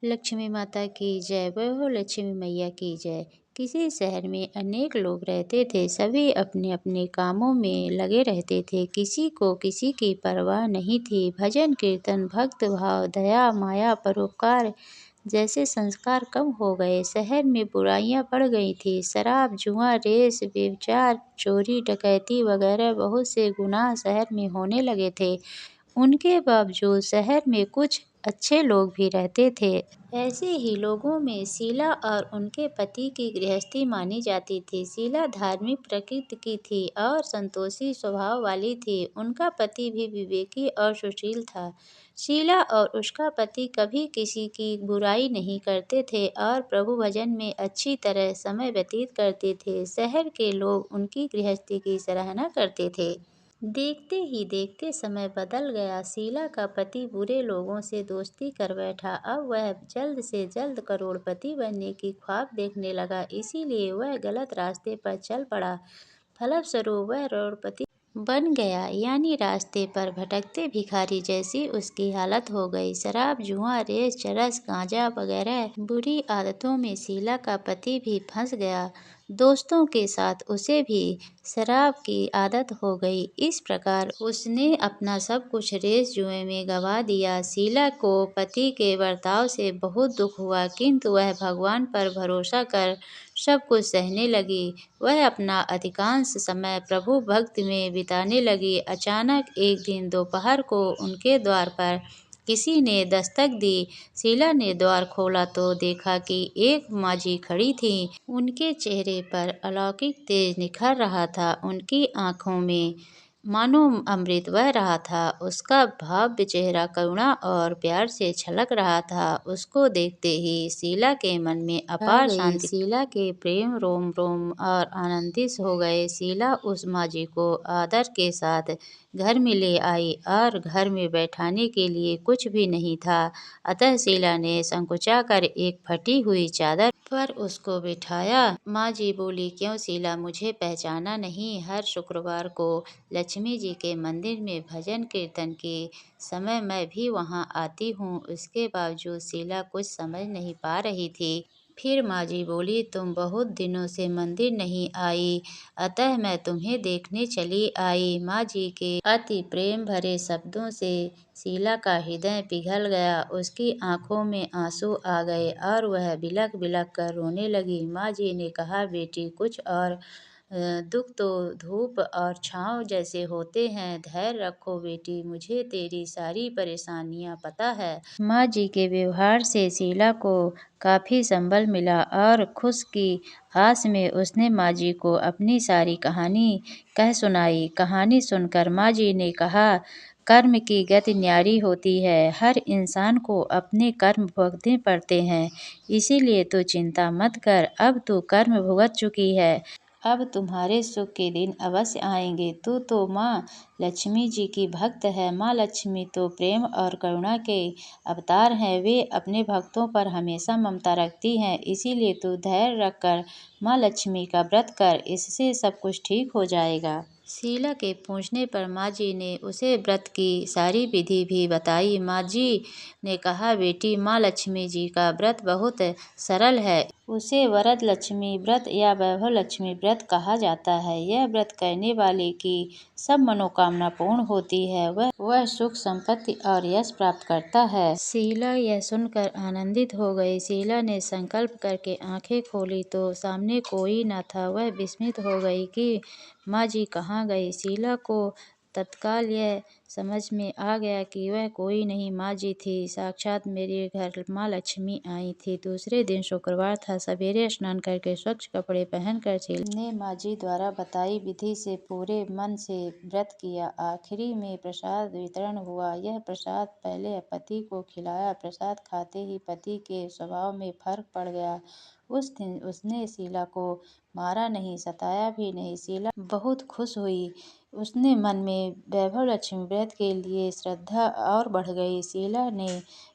लक्ष्मी माता की जय। वह लक्ष्मी मैया की जय। किसी शहर में अनेक लोग रहते थे। सभी अपने अपने कामों में लगे रहते थे। किसी को किसी की परवाह नहीं थी। भजन कीर्तन, भक्त भाव, दया माया, परोपकार जैसे संस्कार कम हो गए। शहर में बुराइयां बढ़ गई थी। शराब, जुआ, रेस, व्यभिचार, चोरी, डकैती वगैरह बहुत से गुनाह शहर में होने लगे थे। उनके बावजूद शहर में कुछ अच्छे लोग भी रहते थे। ऐसे ही लोगों में शीला और उनके पति की गृहस्थी मानी जाती थी। शीला धार्मिक प्रकृति की थी और संतोषी स्वभाव वाली थी। उनका पति भी विवेकी और सुशील था। शीला और उसका पति कभी किसी की बुराई नहीं करते थे और प्रभु भजन में अच्छी तरह समय व्यतीत करते थे। शहर के लोग उनकी गृहस्थी की सराहना करते थे। देखते ही देखते समय बदल गया। शीला का पति बुरे लोगों से दोस्ती कर बैठा। अब वह जल्द से जल्द करोड़पति बनने की ख्वाब देखने लगा, इसीलिए वह गलत रास्ते पर चल पड़ा। फलस्वरूप वह करोड़पति बन गया, यानी रास्ते पर भटकते भिखारी जैसी उसकी हालत हो गई। शराब, जुआ, रेस, चरस, गांजा वगैरह बुरी आदतों में शीला का पति भी फंस गया। दोस्तों के साथ उसे भी शराब की आदत हो गई। इस प्रकार उसने अपना सब कुछ रेस जुए में गंवा दिया। शीला को पति के बर्ताव से बहुत दुख हुआ, किंतु वह भगवान पर भरोसा कर सब कुछ सहने लगी। वह अपना अधिकांश समय प्रभु भक्ति में बिताने लगी। अचानक एक दिन दोपहर को उनके द्वार पर किसी ने दस्तक दी। शीला ने द्वार खोला तो देखा कि एक माँझी खड़ी थी। उनके चेहरे पर अलौकिक तेज निखर रहा था। उनकी आंखों में मानो अमृत बह रहा था। उसका भव्य चेहरा करुणा और प्यार से छलक रहा था। उसको देखते ही शीला के मन में अपार शांति। शीला के प्रेम रोम रोम और आनंदित हो गए। शीला उस माँझी को आदर के साथ घर में ले आई और घर में बैठाने के लिए कुछ भी नहीं था। अतः शीला ने संकुचा कर एक फटी हुई चादर पर उसको बिठाया। माँ जी बोली, क्यों शीला, मुझे पहचाना नहीं? हर शुक्रवार को लक्ष्मी जी के मंदिर में भजन कीर्तन के समय मैं भी वहाँ आती हूँ। उसके बावजूद शीला कुछ समझ नहीं पा रही थी। फिर माँ जी बोली, तुम बहुत दिनों से मंदिर नहीं आई, अतः मैं तुम्हें देखने चली आई। माँ जी के अति प्रेम भरे शब्दों से शीला का हृदय पिघल गया। उसकी आंखों में आंसू आ गए और वह बिलख बिलख कर रोने लगी। माँ जी ने कहा, बेटी, कुछ और दुख तो धूप और छाँव जैसे होते हैं। धैर्य रखो बेटी, मुझे तेरी सारी परेशानियाँ पता है। माँ जी के व्यवहार से शीला को काफ़ी संबल मिला और खुश की आस में उसने माँ जी को अपनी सारी कहानी कह सुनाई। कहानी सुनकर माँ जी ने कहा, कर्म की गति न्यारी होती है। हर इंसान को अपने कर्म भुगतने पड़ते हैं, इसीलिए तू चिंता मत कर। अब तू कर्म भुगत चुकी है, अब तुम्हारे सुख के दिन अवश्य आएंगे। तू तो माँ लक्ष्मी जी की भक्त है। माँ लक्ष्मी तो प्रेम और करुणा के अवतार हैं। वे अपने भक्तों पर हमेशा ममता रखती हैं, इसीलिए तू धैर्य रखकर माँ लक्ष्मी का व्रत कर, इससे सब कुछ ठीक हो जाएगा। शीला के पूछने पर माँ जी ने उसे व्रत की सारी विधि भी बताई। माँ जी ने कहा, बेटी, माँ लक्ष्मी जी का व्रत बहुत सरल है। उसे वरद लक्ष्मी व्रत या वैभव लक्ष्मी व्रत कहा जाता है। यह व्रत करने वाले की सब मनोकामना पूर्ण होती है। वह सुख, संपत्ति और यश प्राप्त करता है। शीला यह सुनकर आनंदित हो गई। शीला ने संकल्प करके आंखें खोली तो सामने कोई न था। वह विस्मित हो गई कि माँ जी कहाँ गई। शीला को तत्काल यह समझ में आ गया कि वह कोई नहीं, माँ जी थी। साक्षात मेरे घर माँ लक्ष्मी आई थी। दूसरे दिन शुक्रवार था। सवेरे स्नान करके स्वच्छ कपड़े पहनकर शीला ने माँ जी द्वारा बताई विधि से पूरे मन से व्रत किया। आखिरी में प्रसाद वितरण हुआ। यह प्रसाद पहले पति को खिलाया। प्रसाद खाते ही पति के स्वभाव में फर्क पड़ गया। उस दिन उसने शीला को मारा नहीं, सताया भी नहीं। शीला बहुत खुश हुई। उसने मन में वैभव लक्ष्मी व्रत के लिए श्रद्धा और बढ़ गई। शीला ने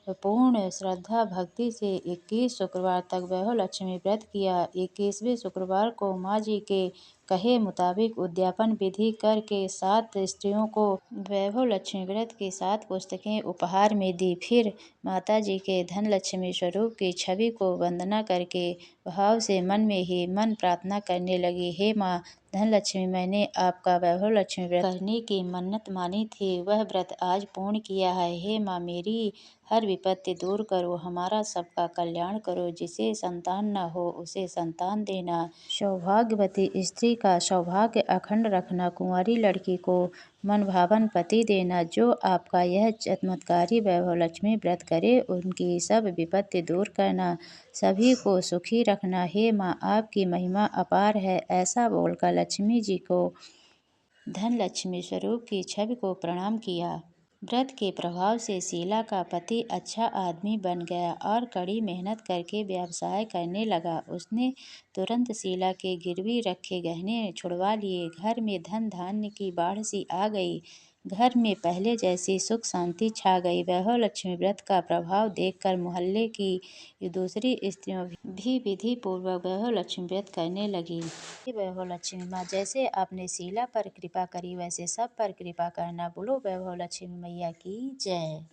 पूर्ण श्रद्धा भक्ति से 21 शुक्रवार तक वैभव लक्ष्मी व्रत किया। 21वें शुक्रवार को माँ जी के कहे मुताबिक उद्यापन विधि करके 7 स्त्रियों को वैभव लक्ष्मी व्रत की 7 पुस्तकें उपहार में दी। फिर माता जी के धन लक्ष्मी स्वरूप की छवि को वंदना करके भाव से मन में ही मन प्रार्थना करने लगी, हे माँ धन लक्ष्मी, मैंने आपका वैभव लक्ष्मी व्रत करने की मन्नत मानी थी, वह व्रत आज पूर्ण किया है। हे माँ, मेरी हर विपत्ति दूर करो, हमारा सबका कल्याण करो। जिसे संतान न हो उसे संतान देना, सौभाग्यवती स्त्री का सौभाग्य अखंड रखना, कुंवारी लड़की को मनभावन पति देना। जो आपका यह चमत्कारी वैभव लक्ष्मी व्रत करे उनकी सब विपत्ति दूर करना, सभी को सुखी रखना। हे माँ, आपकी महिमा अपार है। ऐसा बोलकर लक्ष्मी जी को धन लक्ष्मी स्वरूप की छवि को प्रणाम किया। व्रत के प्रभाव से शीला का पति अच्छा आदमी बन गया और कड़ी मेहनत करके व्यवसाय करने लगा। उसने तुरंत शीला के गिरवी रखे गहने छुड़वा लिए। घर में धन धान्य की बाढ़ सी आ गई। घर में पहले जैसी सुख शांति छा गई। वैभव लक्ष्मी व्रत का प्रभाव देखकर मोहल्ले की दूसरी स्त्रियों भी विधि पूर्वक वैभव लक्ष्मी व्रत करने लगी। वैभव लक्ष्मी माँ, जैसे आपने शीला पर कृपा करी वैसे सब पर कृपा करना। बोलो वैभव लक्ष्मी मैया की जय।